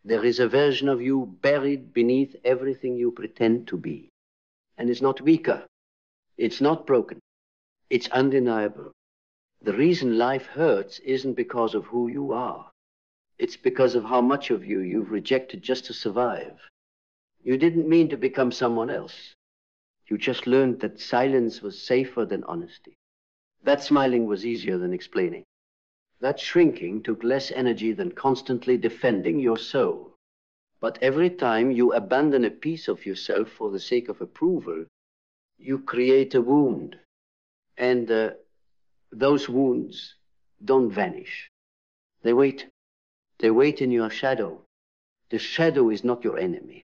There is a version of you buried beneath everything you pretend to be. And it's not weaker. It's not broken. It's undeniable. The reason life hurts isn't because of who you are. It's because of how much of you you've rejected just to survive. You didn't mean to become someone else. You just learned that silence was safer than honesty. That smiling was easier than explaining. That shrinking took less energy than constantly defending your soul. But every time you abandon a piece of yourself for the sake of approval, you create a wound. And those wounds don't vanish. They wait. They wait in your shadow. The shadow is not your enemy.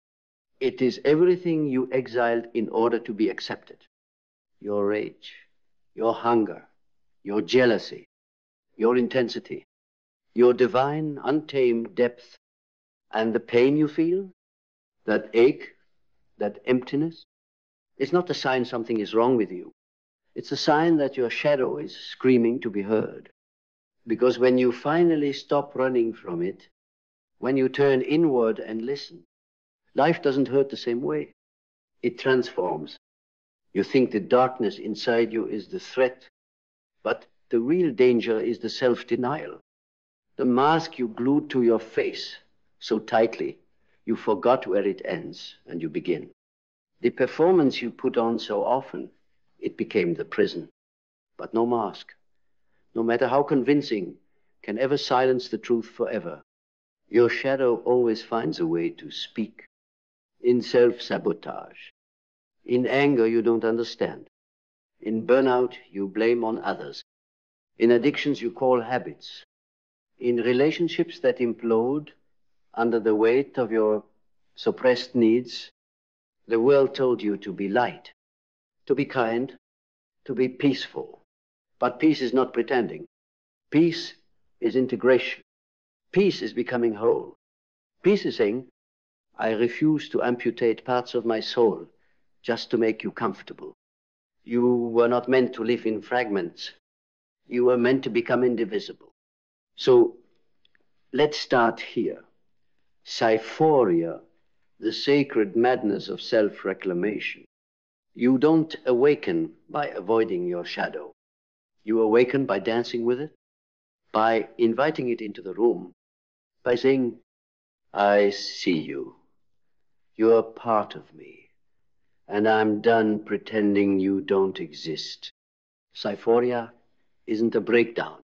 It is everything you exiled in order to be accepted. Your rage, your hunger, your jealousy, your intensity, your divine, untamed depth, and the pain you feel, that ache, that emptiness, it's not a sign something is wrong with you. It's a sign that your shadow is screaming to be heard. Because when you finally stop running from it, when you turn inward and listen, life doesn't hurt the same way. It transforms. You think the darkness inside you is the threat, but the real danger is the self-denial. The mask you glued to your face so tightly, you forgot where it ends and you begin. The performance you put on so often, it became the prison. But no mask, no matter how convincing, can ever silence the truth forever. Your shadow always finds a way to speak. In self-sabotage. In anger you don't understand. In burnout you blame on others. In addictions you call habits. In relationships that implode under the weight of your suppressed needs, the world told you to be light, to be kind, to be peaceful. But peace is not pretending. Peace is integration. Peace is becoming whole. Peace is saying, I refuse to amputate parts of my soul just to make you comfortable. You were not meant to live in fragments. You were meant to become indivisible. So let's start here. Psyphoria, the sacred madness of self-reclamation. You don't awaken by avoiding your shadow. You awaken by dancing with it, by inviting it into the room, by saying, I see you. You're part of me, and I'm done pretending you don't exist. Psyphoria isn't a breakdown.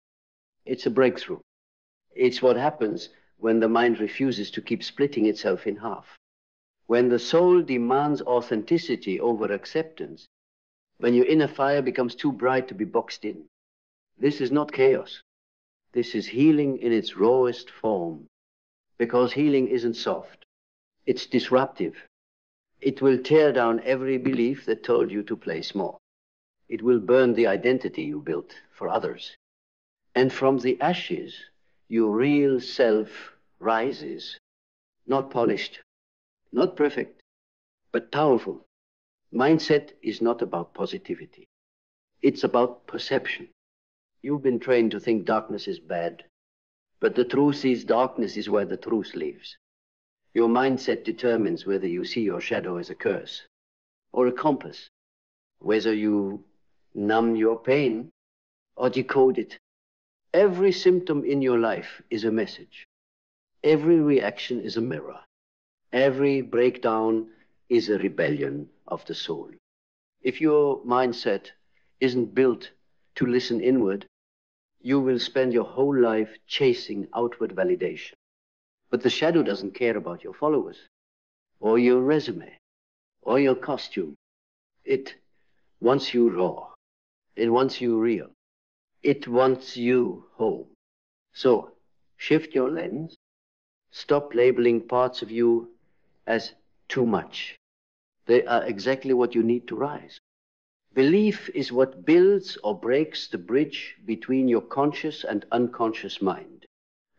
It's a breakthrough. It's what happens when the mind refuses to keep splitting itself in half. When the soul demands authenticity over acceptance, when your inner fire becomes too bright to be boxed in. This is not chaos. This is healing in its rawest form. Because healing isn't soft. It's disruptive. It will tear down every belief that told you to play small. It will burn the identity you built for others. And from the ashes, your real self rises. Not polished, not perfect, but powerful. Mindset is not about positivity. It's about perception. You've been trained to think darkness is bad, but the truth is darkness is where the truth lives. Your mindset determines whether you see your shadow as a curse or a compass, whether you numb your pain or decode it. Every symptom in your life is a message. Every reaction is a mirror. Every breakdown is a rebellion of the soul. If your mindset isn't built to listen inward, you will spend your whole life chasing outward validation. But the shadow doesn't care about your followers, or your resume, or your costume. It wants you raw. It wants you real. It wants you whole. So, shift your lens. Stop labeling parts of you as too much. They are exactly what you need to rise. Belief is what builds or breaks the bridge between your conscious and unconscious mind.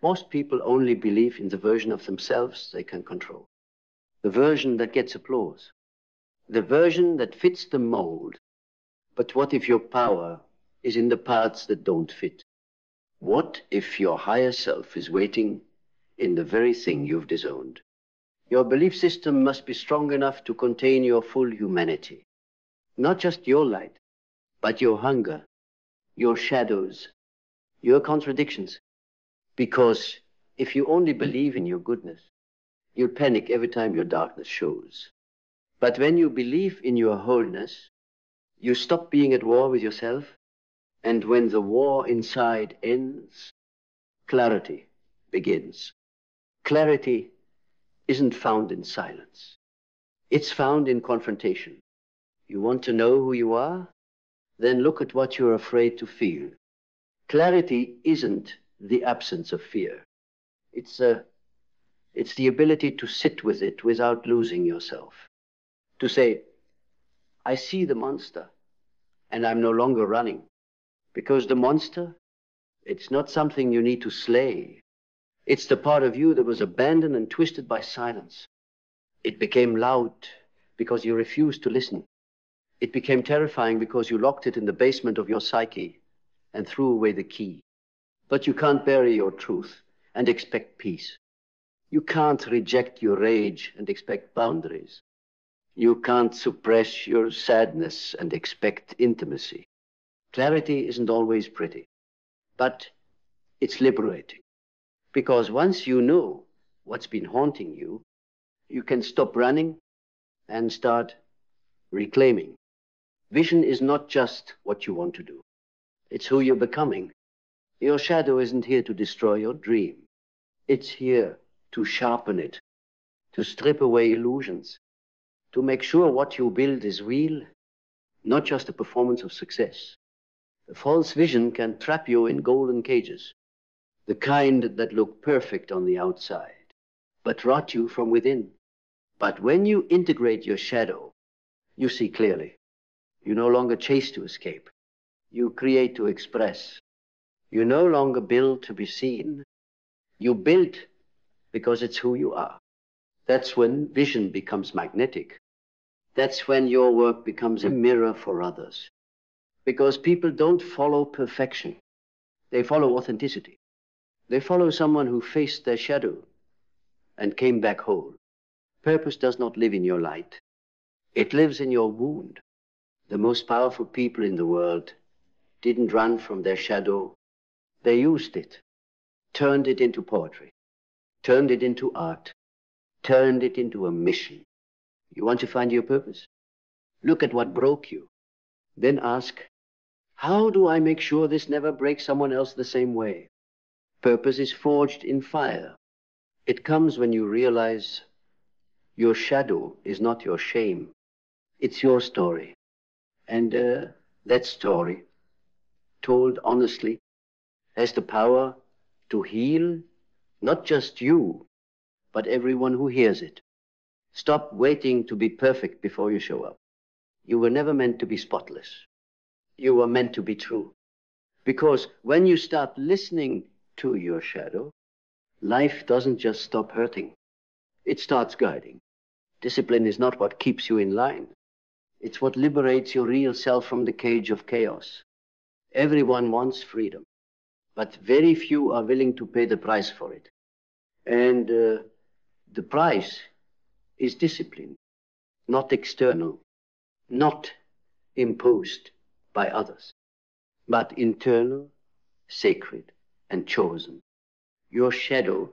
Most people only believe in the version of themselves they can control. The version that gets applause. The version that fits the mold. But what if your power is in the parts that don't fit? What if your higher self is waiting in the very thing you've disowned. Your belief system must be strong enough to contain your full humanity. Not just your light, but your hunger, your shadows, your contradictions. Because if you only believe in your goodness, you'll panic every time your darkness shows. But when you believe in your wholeness, you stop being at war with yourself, and when the war inside ends, clarity begins. Clarity isn't found in silence. It's found in confrontation. You want to know who you are? Then look at what you're afraid to feel. Clarity isn't the absence of fear. It's the ability to sit with it without losing yourself. To say, I see the monster, and I'm no longer running. Because the monster, it's not something you need to slay. It's the part of you that was abandoned and twisted by silence. It became loud because you refused to listen. It became terrifying because you locked it in the basement of your psyche and threw away the key. But you can't bury your truth and expect peace. You can't reject your rage and expect boundaries. You can't suppress your sadness and expect intimacy. Clarity isn't always pretty, but it's liberating. Because once you know what's been haunting you, you can stop running and start reclaiming. Vision is not just what you want to do. It's who you're becoming. Your shadow isn't here to destroy your dream. It's here to sharpen it, to strip away illusions, to make sure what you build is real, not just a performance of success. The false vision can trap you in golden cages, the kind that look perfect on the outside, but rot you from within. But when you integrate your shadow, you see clearly. You no longer chase to escape. You create to express. You no longer build to be seen. You build because it's who you are. That's when vision becomes magnetic. That's when your work becomes a mirror for others. Because people don't follow perfection. They follow authenticity. They follow someone who faced their shadow and came back whole. Purpose does not live in your light. It lives in your wound. The most powerful people in the world didn't run from their shadow. They used it, turned it into poetry, turned it into art, turned it into a mission. You want to find your purpose? Look at what broke you. Then ask, how do I make sure this never breaks someone else the same way? Purpose is forged in fire. It comes when you realize your shadow is not your shame. It's your story. And that story, told honestly, has the power to heal not just you, but everyone who hears it. Stop waiting to be perfect before you show up. You were never meant to be spotless. You were meant to be true. Because when you start listening to your shadow, life doesn't just stop hurting. It starts guiding. Discipline is not what keeps you in line. It's what liberates your real self from the cage of chaos. Everyone wants freedom, but very few are willing to pay the price for it. And the price is discipline, not external, not imposed by others, but internal, sacred, and chosen. Your shadow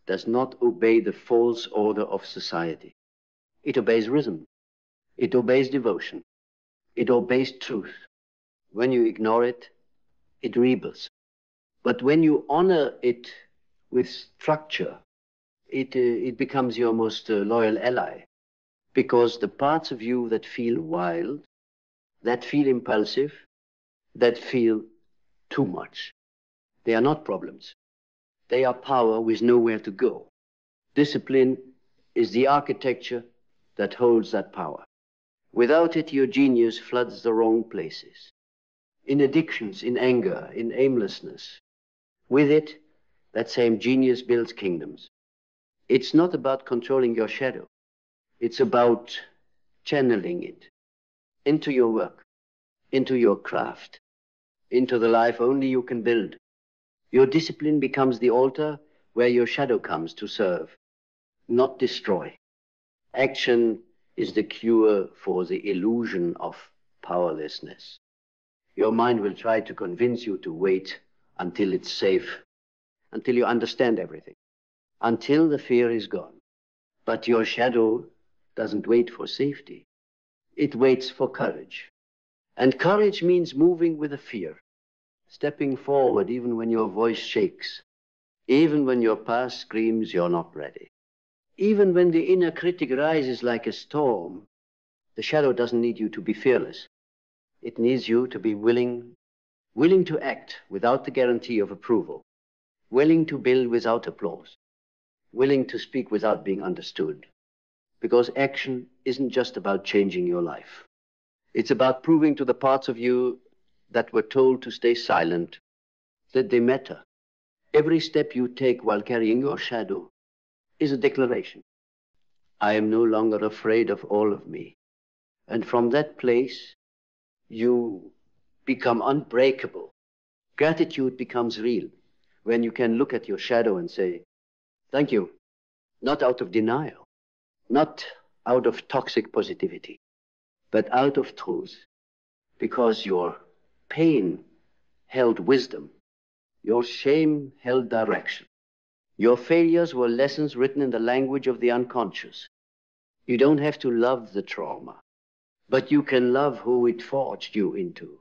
does not obey the false order of society. It obeys rhythm. It obeys devotion. It obeys truth. When you ignore it, it rebels. But when you honor it with structure, it becomes your most loyal ally. Because the parts of you that feel wild, that feel impulsive, that feel too much, they are not problems. They are power with nowhere to go. Discipline is the architecture that holds that power. Without it, your genius floods the wrong places. In addictions, in anger, in aimlessness. With it, that same genius builds kingdoms. It's not about controlling your shadow. It's about channeling it into your work, into your craft, into the life only you can build. Your discipline becomes the altar where your shadow comes to serve, not destroy. Action is the cure for the illusion of powerlessness. Your mind will try to convince you to wait until it's safe, until you understand everything, until the fear is gone. But your shadow doesn't wait for safety. It waits for courage. And courage means moving with the fear, stepping forward even when your voice shakes, even when your past screams you're not ready. Even when the inner critic rises like a storm, the shadow doesn't need you to be fearless. It needs you to be willing to act without the guarantee of approval, willing to build without applause, willing to speak without being understood. Because action isn't just about changing your life. It's about proving to the parts of you that were told to stay silent that they matter. Every step you take while carrying your shadow is a declaration. I am no longer afraid of all of me. And from that place, you become unbreakable. Gratitude becomes real when you can look at your shadow and say, thank you, not out of denial, not out of toxic positivity, but out of truth, because your pain held wisdom, your shame held direction. Your failures were lessons written in the language of the unconscious. You don't have to love the trauma, but you can love who it forged you into.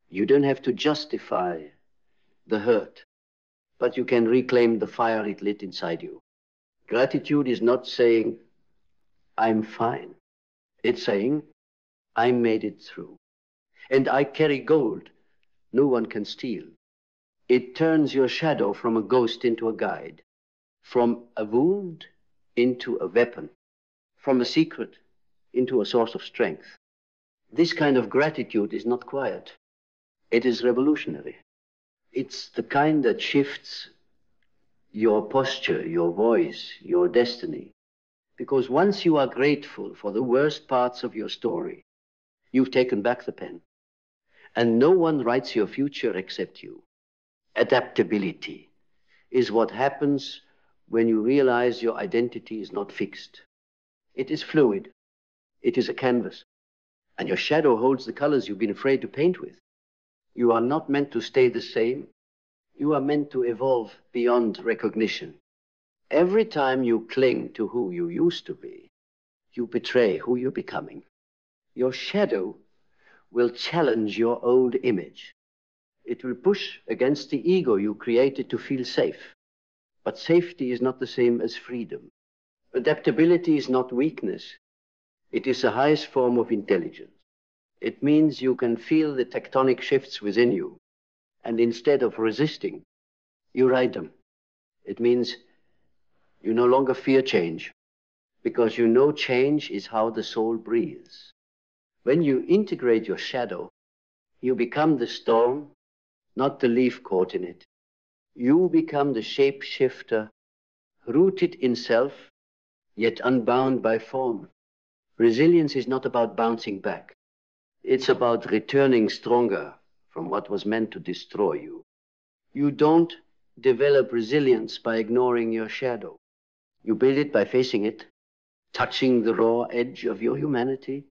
You don't have to justify the hurt, but you can reclaim the fire it lit inside you. Gratitude is not saying, I'm fine. It's saying, I made it through. And I carry gold no one can steal. It turns your shadow from a ghost into a guide, from a wound into a weapon, from a secret into a source of strength. This kind of gratitude is not quiet. It is revolutionary. It's the kind that shifts your posture, your voice, your destiny. Because once you are grateful for the worst parts of your story, you've taken back the pen. And no one writes your future except you. Adaptability is what happens when you realize your identity is not fixed. It is fluid. It is a canvas. And your shadow holds the colors you've been afraid to paint with. You are not meant to stay the same. You are meant to evolve beyond recognition. Every time you cling to who you used to be, you betray who you're becoming. Your shadow will challenge your old image. It will push against the ego you created to feel safe. But safety is not the same as freedom. Adaptability is not weakness. It is the highest form of intelligence. It means you can feel the tectonic shifts within you, and instead of resisting, you ride them. It means you no longer fear change, because you know change is how the soul breathes. When you integrate your shadow, you become the storm, not the leaf caught in it. You become the shape-shifter, rooted in self, yet unbound by form. Resilience is not about bouncing back. It's about returning stronger from what was meant to destroy you. You don't develop resilience by ignoring your shadow. You build it by facing it, touching the raw edge of your humanity,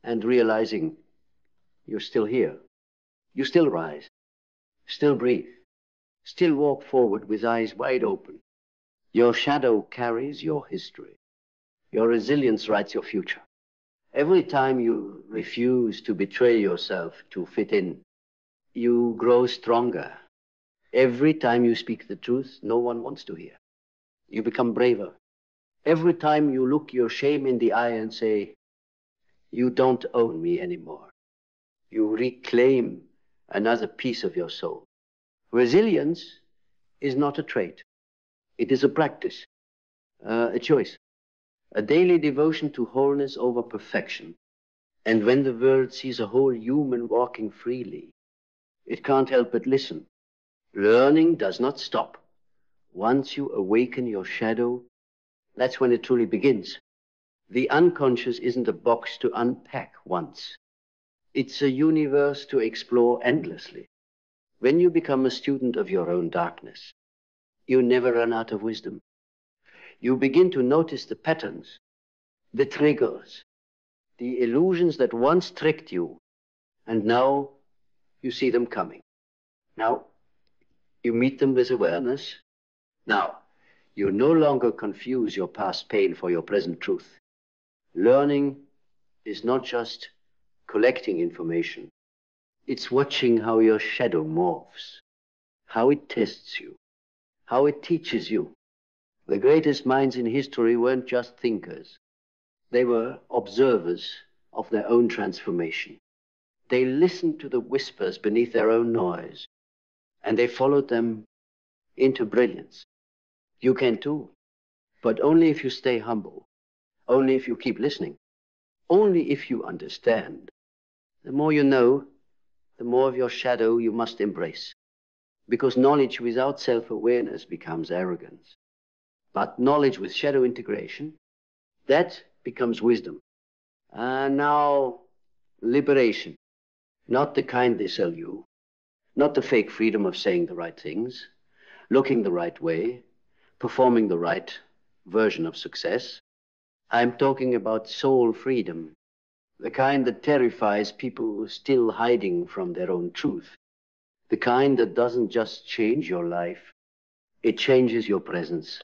and realizing you're still here. You still rise, still breathe, still walk forward with eyes wide open. Your shadow carries your history. Your resilience writes your future. Every time you refuse to betray yourself to fit in, you grow stronger. Every time you speak the truth no one wants to hear, you become braver. Every time you look your shame in the eye and say, you don't own me anymore, you reclaim another piece of your soul. Resilience is not a trait. It is a practice, a choice, a daily devotion to wholeness over perfection. And when the world sees a whole human walking freely, it can't help but listen. Learning does not stop. Once you awaken your shadow, that's when it truly begins. The unconscious isn't a box to unpack once. It's a universe to explore endlessly. When you become a student of your own darkness, you never run out of wisdom. You begin to notice the patterns, the triggers, the illusions that once tricked you, and now you see them coming. Now you meet them with awareness. Now you no longer confuse your past pain for your present truth. Learning is not just collecting information. It's watching how your shadow morphs, how it tests you, how it teaches you. The greatest minds in history weren't just thinkers. They were observers of their own transformation. They listened to the whispers beneath their own noise, and they followed them into brilliance. You can too, but only if you stay humble, only if you keep listening, only if you understand. The more you know, the more of your shadow you must embrace, because knowledge without self-awareness becomes arrogance. But knowledge with shadow integration, that becomes wisdom. And now, liberation. Not the kind they sell you, not the fake freedom of saying the right things, looking the right way, performing the right version of success. I'm talking about soul freedom, the kind that terrifies people still hiding from their own truth, the kind that doesn't just change your life, it changes your presence.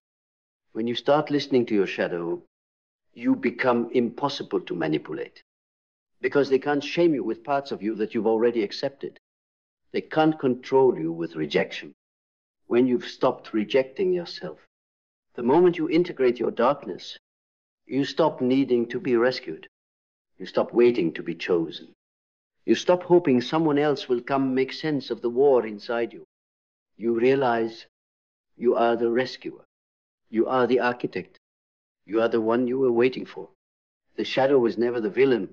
When you start listening to your shadow, you become impossible to manipulate, because they can't shame you with parts of you that you've already accepted. They can't control you with rejection. When you've stopped rejecting yourself, the moment you integrate your darkness, you stop needing to be rescued. You stop waiting to be chosen. You stop hoping someone else will come make sense of the war inside you. You realize you are the rescuer. You are the architect. You are the one you were waiting for. The shadow was never the villain.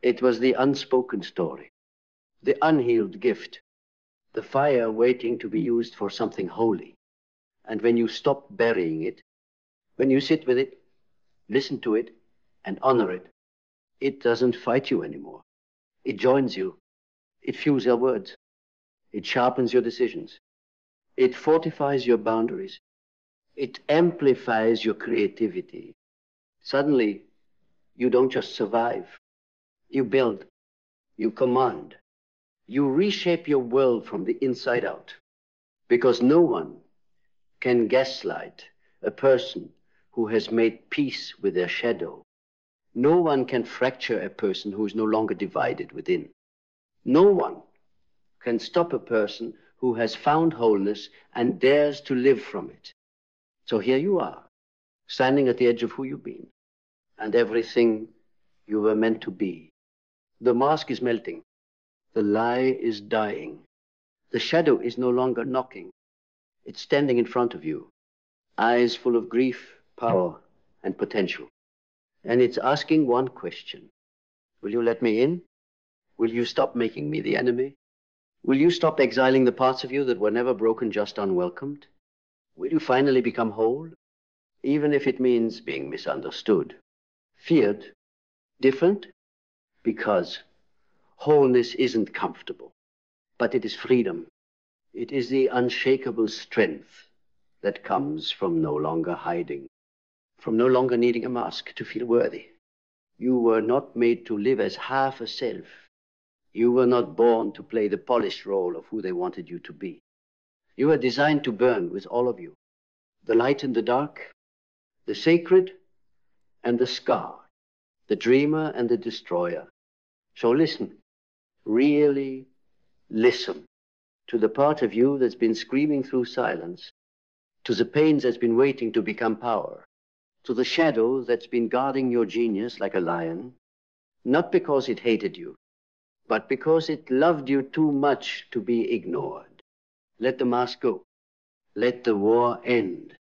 It was the unspoken story, the unhealed gift, the fire waiting to be used for something holy. And when you stop burying it, when you sit with it, listen to it, and honor it, it doesn't fight you anymore. It joins you. It fuels your words. It sharpens your decisions. It fortifies your boundaries. It amplifies your creativity. Suddenly, you don't just survive. You build. You command. You reshape your world from the inside out. Because no one can gaslight a person who has made peace with their shadow. No one can fracture a person who is no longer divided within. No one can stop a person who has found wholeness and dares to live from it. So here you are, standing at the edge of who you've been and everything you were meant to be. The mask is melting. The lie is dying. The shadow is no longer knocking. It's standing in front of you, eyes full of grief, power, and potential. And it's asking one question. Will you let me in? Will you stop making me the enemy? Will you stop exiling the parts of you that were never broken, just unwelcomed? Will you finally become whole? Even if it means being misunderstood, feared, different? Because wholeness isn't comfortable, but it is freedom. It is the unshakable strength that comes from no longer hiding, from no longer needing a mask to feel worthy. You were not made to live as half a self. You were not born to play the polished role of who they wanted you to be. You were designed to burn with all of you, the light and the dark, the sacred and the scar, the dreamer and the destroyer. So listen, really listen to the part of you that's been screaming through silence, to the pain that's been waiting to become power, to the shadow that's been guarding your genius like a lion, not because it hated you, but because it loved you too much to be ignored. Let the mask go. Let the war end.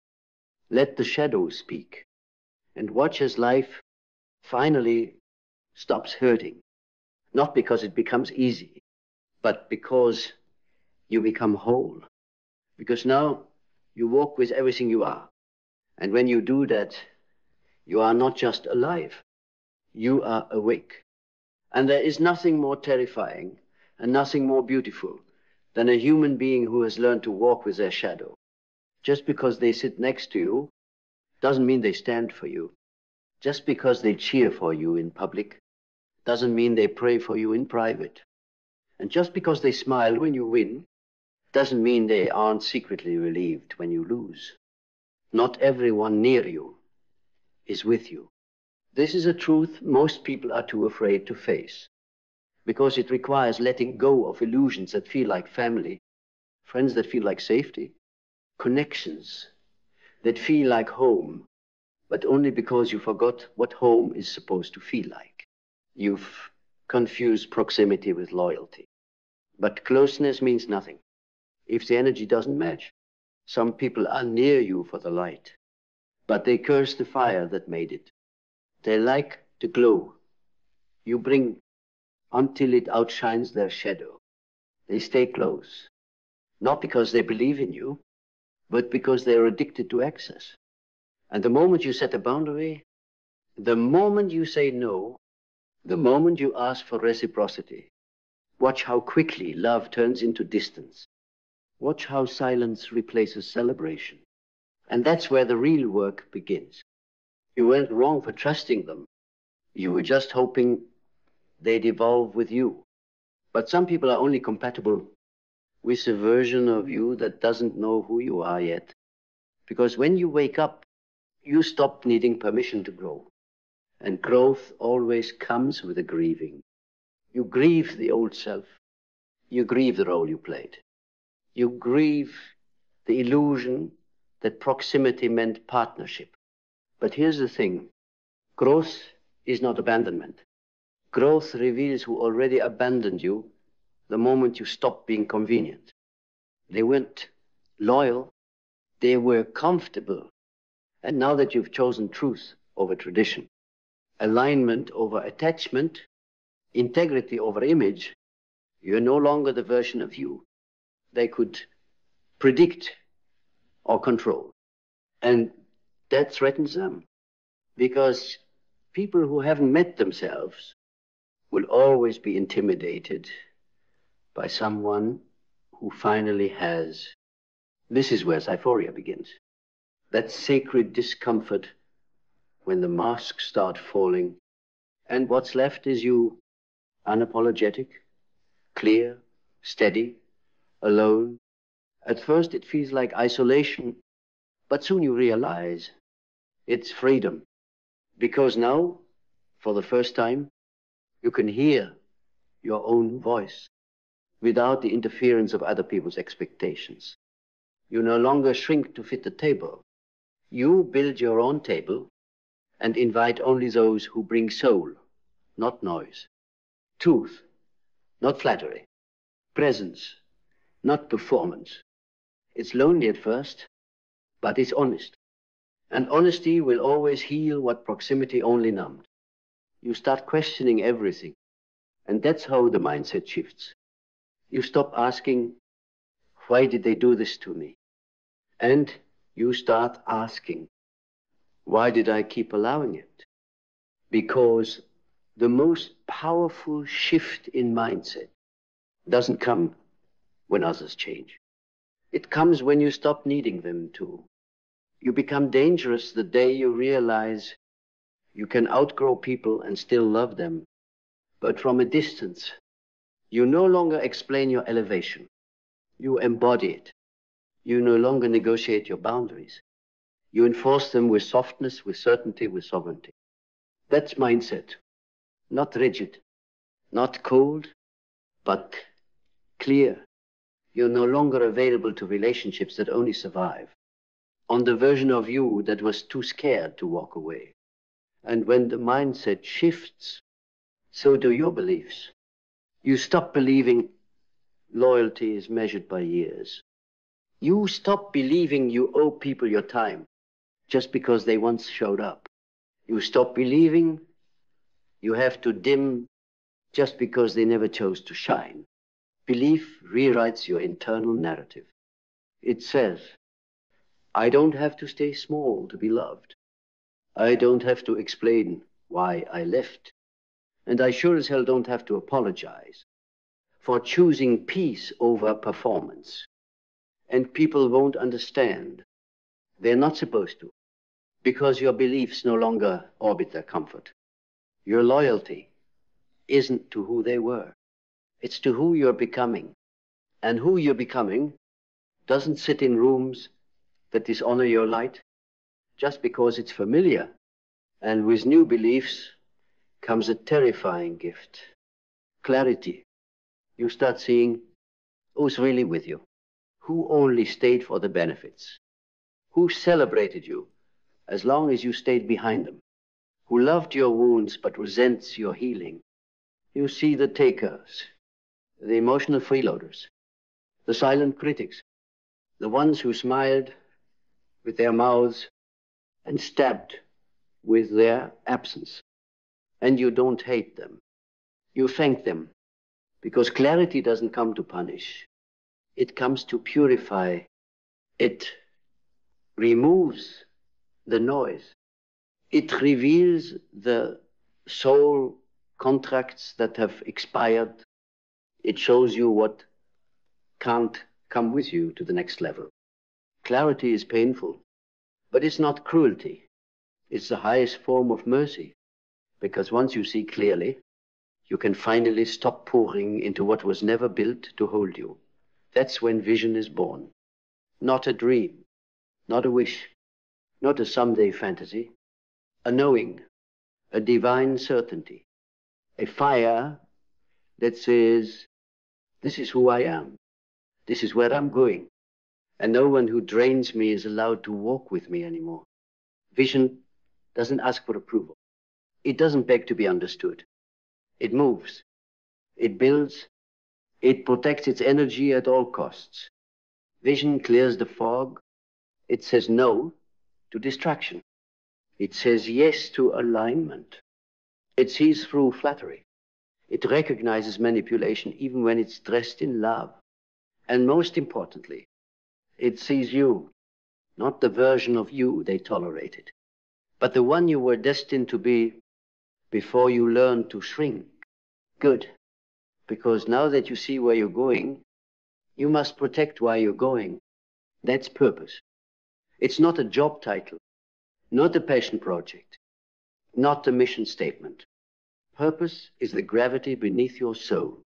Let the shadow speak. And watch as life finally stops hurting. Not because it becomes easy, but because you become whole. Because now you walk with everything you are. And when you do that, you are not just alive, you are awake. And there is nothing more terrifying and nothing more beautiful than a human being who has learned to walk with their shadow. Just because they sit next to you doesn't mean they stand for you. Just because they cheer for you in public doesn't mean they pray for you in private. And just because they smile when you win doesn't mean they aren't secretly relieved when you lose. Not everyone near you is with you. This is a truth most people are too afraid to face, because it requires letting go of illusions that feel like family, friends that feel like safety, connections that feel like home, but only because you forgot what home is supposed to feel like. You've confused proximity with loyalty. But closeness means nothing if the energy doesn't match. Some people are near you for the light, but they curse the fire that made it. They like the glow you bring until it outshines their shadow. They stay close, not because they believe in you, but because they're addicted to access. And the moment you set a boundary, the moment you say no, the moment you ask for reciprocity, watch how quickly love turns into distance. Watch how silence replaces celebration. And that's where the real work begins. You went wrong for trusting them. You were just hoping they'd evolve with you. But some people are only compatible with a version of you that doesn't know who you are yet. Because when you wake up, you stop needing permission to grow. And growth always comes with a grieving. You grieve the old self. You grieve the role you played. You grieve the illusion that proximity meant partnership. But here's the thing. Growth is not abandonment. Growth reveals who already abandoned you the moment you stop being convenient. They weren't loyal. They were comfortable. And now that you've chosen truth over tradition, alignment over attachment, integrity over image, you're no longer the version of you they could predict or control. And that threatens them, because people who haven't met themselves will always be intimidated by someone who finally has. This is where Cyphoria begins. That sacred discomfort when the masks start falling, and what's left is you, unapologetic, clear, steady, alone. At first it feels like isolation, but soon you realize it's freedom. Because now, for the first time, you can hear your own voice without the interference of other people's expectations. You no longer shrink to fit the table. You build your own table and invite only those who bring soul, not noise. Truth, not flattery. Presence, not performance. It's lonely at first, but it's honest. And honesty will always heal what proximity only numbed. You start questioning everything. And that's how the mindset shifts. You stop asking, why did they do this to me? And you start asking, why did I keep allowing it? Because the most powerful shift in mindset doesn't come when others change. It comes when you stop needing them to. You become dangerous the day you realize you can outgrow people and still love them, but from a distance. You no longer explain your elevation. You embody it. You no longer negotiate your boundaries. You enforce them with softness, with certainty, with sovereignty. That's mindset. Not rigid, not cold, but clear. You're no longer available to relationships that only survive on the version of you that was too scared to walk away. And when the mindset shifts, so do your beliefs. You stop believing loyalty is measured by years. You stop believing you owe people your time just because they once showed up. You stop believing you have to dim just because they never chose to shine. Belief rewrites your internal narrative. It says, I don't have to stay small to be loved. I don't have to explain why I left. And I sure as hell don't have to apologize for choosing peace over performance. And people won't understand They're not supposed to, because your beliefs no longer orbit their comfort. Your loyalty isn't to who they were. It's to who you're becoming. And who you're becoming doesn't sit in rooms that dishonor your light just because it's familiar. And with new beliefs comes a terrifying gift. Clarity. You start seeing who's really with you, who only stayed for the benefits, who celebrated you as long as you stayed behind them, who loved your wounds but resents your healing. You see the takers, the emotional freeloaders, the silent critics, the ones who smiled with their mouths and stabbed with their absence. And you don't hate them. You thank them, because clarity doesn't come to punish. It comes to purify. It removes the noise. It reveals the soul contracts that have expired. It shows you what can't come with you to the next level. Clarity is painful, but it's not cruelty. It's the highest form of mercy, because once you see clearly, you can finally stop pouring into what was never built to hold you. That's when vision is born. Not a dream, not a wish, not a someday fantasy, a knowing, a divine certainty, a fire that says, this is who I am, this is where I'm going, and no one who drains me is allowed to walk with me anymore. Vision doesn't ask for approval. It doesn't beg to be understood. It moves, it builds, it protects its energy at all costs. Vision clears the fog. It says no to distraction. It says yes to alignment. It sees through flattery. It recognizes manipulation even when it's dressed in love. And most importantly, it sees you, not the version of you they tolerated, but the one you were destined to be before you learned to shrink. Good, because now that you see where you're going, you must protect why you're going. That's purpose. It's not a job title, not a passion project, not a mission statement. Purpose is the gravity beneath your soul.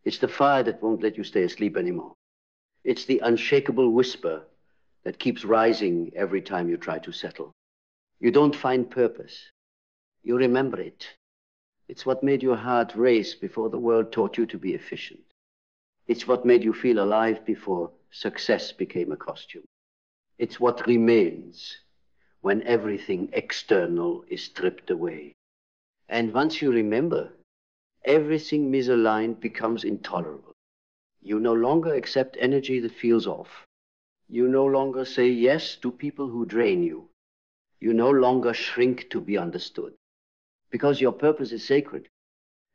It's the fire that won't let you stay asleep anymore. It's the unshakable whisper that keeps rising every time you try to settle. You don't find purpose. You remember it. It's what made your heart race before the world taught you to be efficient. It's what made you feel alive before success became a costume. It's what remains when everything external is stripped away. And once you remember, everything misaligned becomes intolerable. You no longer accept energy that feels off. You no longer say yes to people who drain you. You no longer shrink to be understood. Because your purpose is sacred.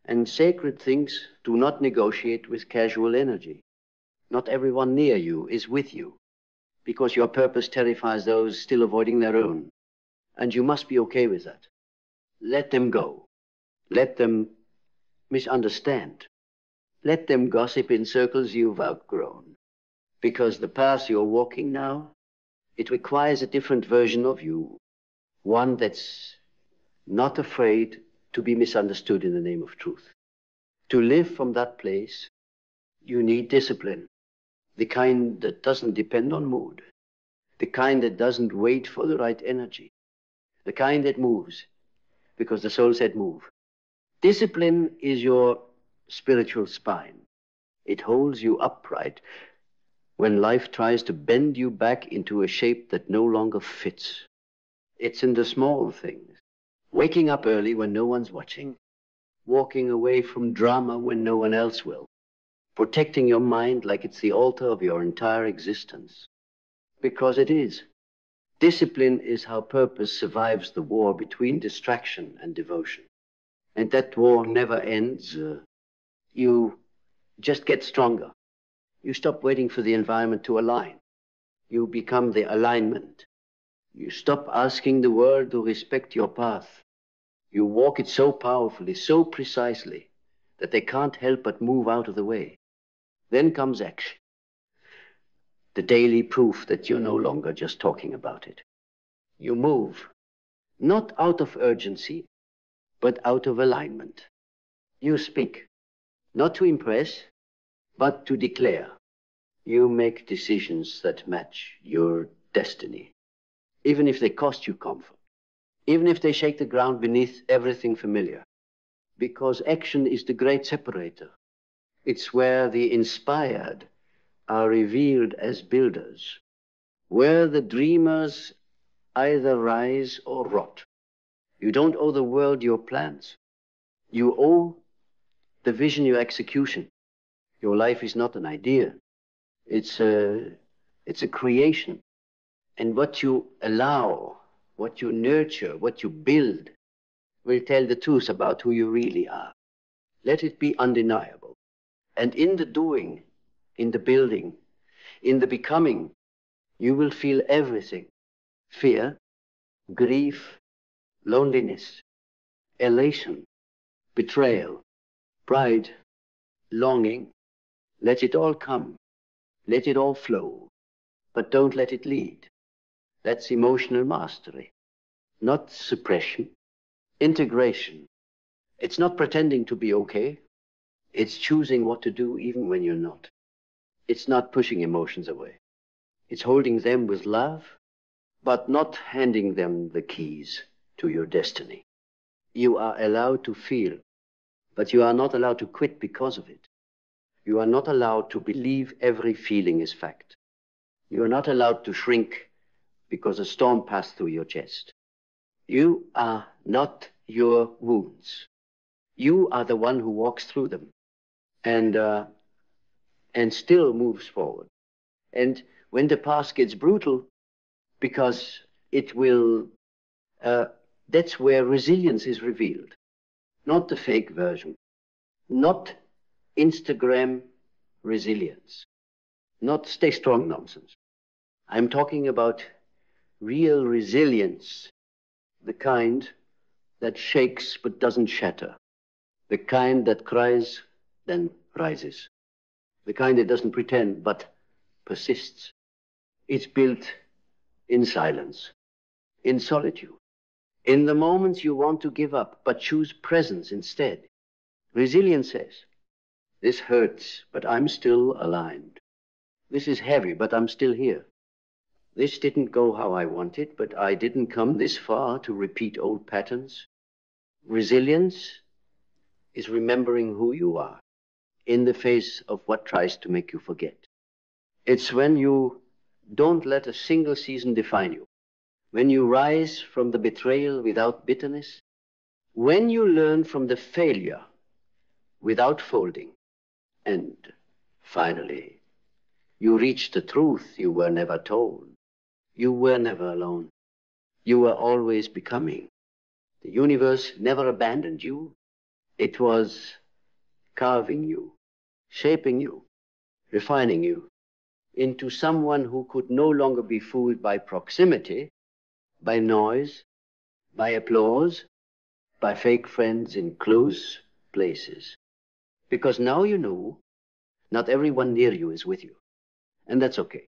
And sacred things do not negotiate with casual energy. Not everyone near you is with you, because your purpose terrifies those still avoiding their own. And you must be okay with that. Let them go. Let them misunderstand. Let them gossip in circles you've outgrown. Because the path you're walking now, it requires a different version of you. One that's not afraid to be misunderstood in the name of truth. To live from that place, you need discipline. The kind that doesn't depend on mood. The kind that doesn't wait for the right energy. The kind that moves, because the soul said move. Discipline is your spiritual spine. It holds you upright when life tries to bend you back into a shape that no longer fits. It's in the small things. Waking up early when no one's watching. Walking away from drama when no one else will. Protecting your mind like it's the altar of your entire existence. Because it is. Discipline is how purpose survives the war between distraction and devotion. And that war never ends. You just get stronger. You stop waiting for the environment to align. You become the alignment. You stop asking the world to respect your path. You walk it so powerfully, so precisely, that they can't help but move out of the way. Then comes action. the daily proof that you're no longer just talking about it. You move, not out of urgency, but out of alignment. You speak, not to impress, but to declare. You make decisions that match your destiny, even if they cost you comfort, even if they shake the ground beneath everything familiar. Because action is the great separator. It's where the inspired are revealed as builders, where the dreamers either rise or rot. You don't owe the world your plans. You owe the vision your execution. Your life is not an idea. It's a creation. And what you allow, what you nurture, what you build, will tell the truth about who you really are. Let it be undeniable. And in the doing, in the building, in the becoming, you will feel everything. Fear, grief, loneliness, elation, betrayal, pride, longing. Let it all come. Let it all flow. But don't let it lead. That's emotional mastery, not suppression. Integration. It's not pretending to be okay. It's choosing what to do even when you're not. It's not pushing emotions away. It's holding them with love, but not handing them the keys to your destiny. You are allowed to feel, but you are not allowed to quit because of it. You are not allowed to believe every feeling is fact. You are not allowed to shrink because a storm passed through your chest. You are not your wounds. You are the one who walks through them and still moves forward. And when the past gets brutal, because it will, that's where resilience is revealed. Not the fake version, not Instagram resilience, not stay strong nonsense. I'm talking about real resilience, the kind that shakes but doesn't shatter, the kind that cries then rises, the kind that doesn't pretend but persists. It's built in silence, in solitude, in the moments you want to give up but choose presence instead. Resilience says, this hurts, but I'm still aligned. This is heavy, but I'm still here. This didn't go how I wanted, but I didn't come this far to repeat old patterns. Resilience is remembering who you are in the face of what tries to make you forget. It's when you don't let a single season define you, when you rise from the betrayal without bitterness, when you learn from the failure without folding, and finally, you reach the truth you were never told. You were never alone. You were always becoming. The universe never abandoned you. It was carving you, shaping you, refining you into someone who could no longer be fooled by proximity, by noise, by applause, by fake friends in close places. Because now you know not everyone near you is with you. And that's okay.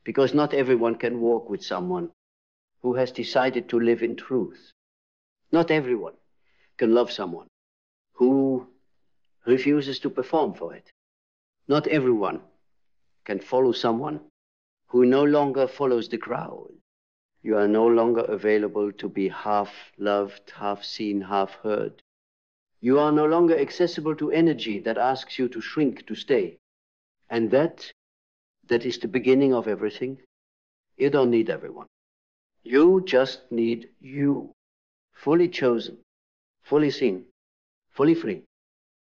Because not everyone can walk with someone who has decided to live in truth. Not everyone can love someone who refuses to perform for it. Not everyone can follow someone who no longer follows the crowd. You are no longer available to be half loved, half seen, half heard. You are no longer accessible to energy that asks you to shrink to stay. And that is the beginning of everything. You don't need everyone. You just need you, fully chosen, fully seen, fully free.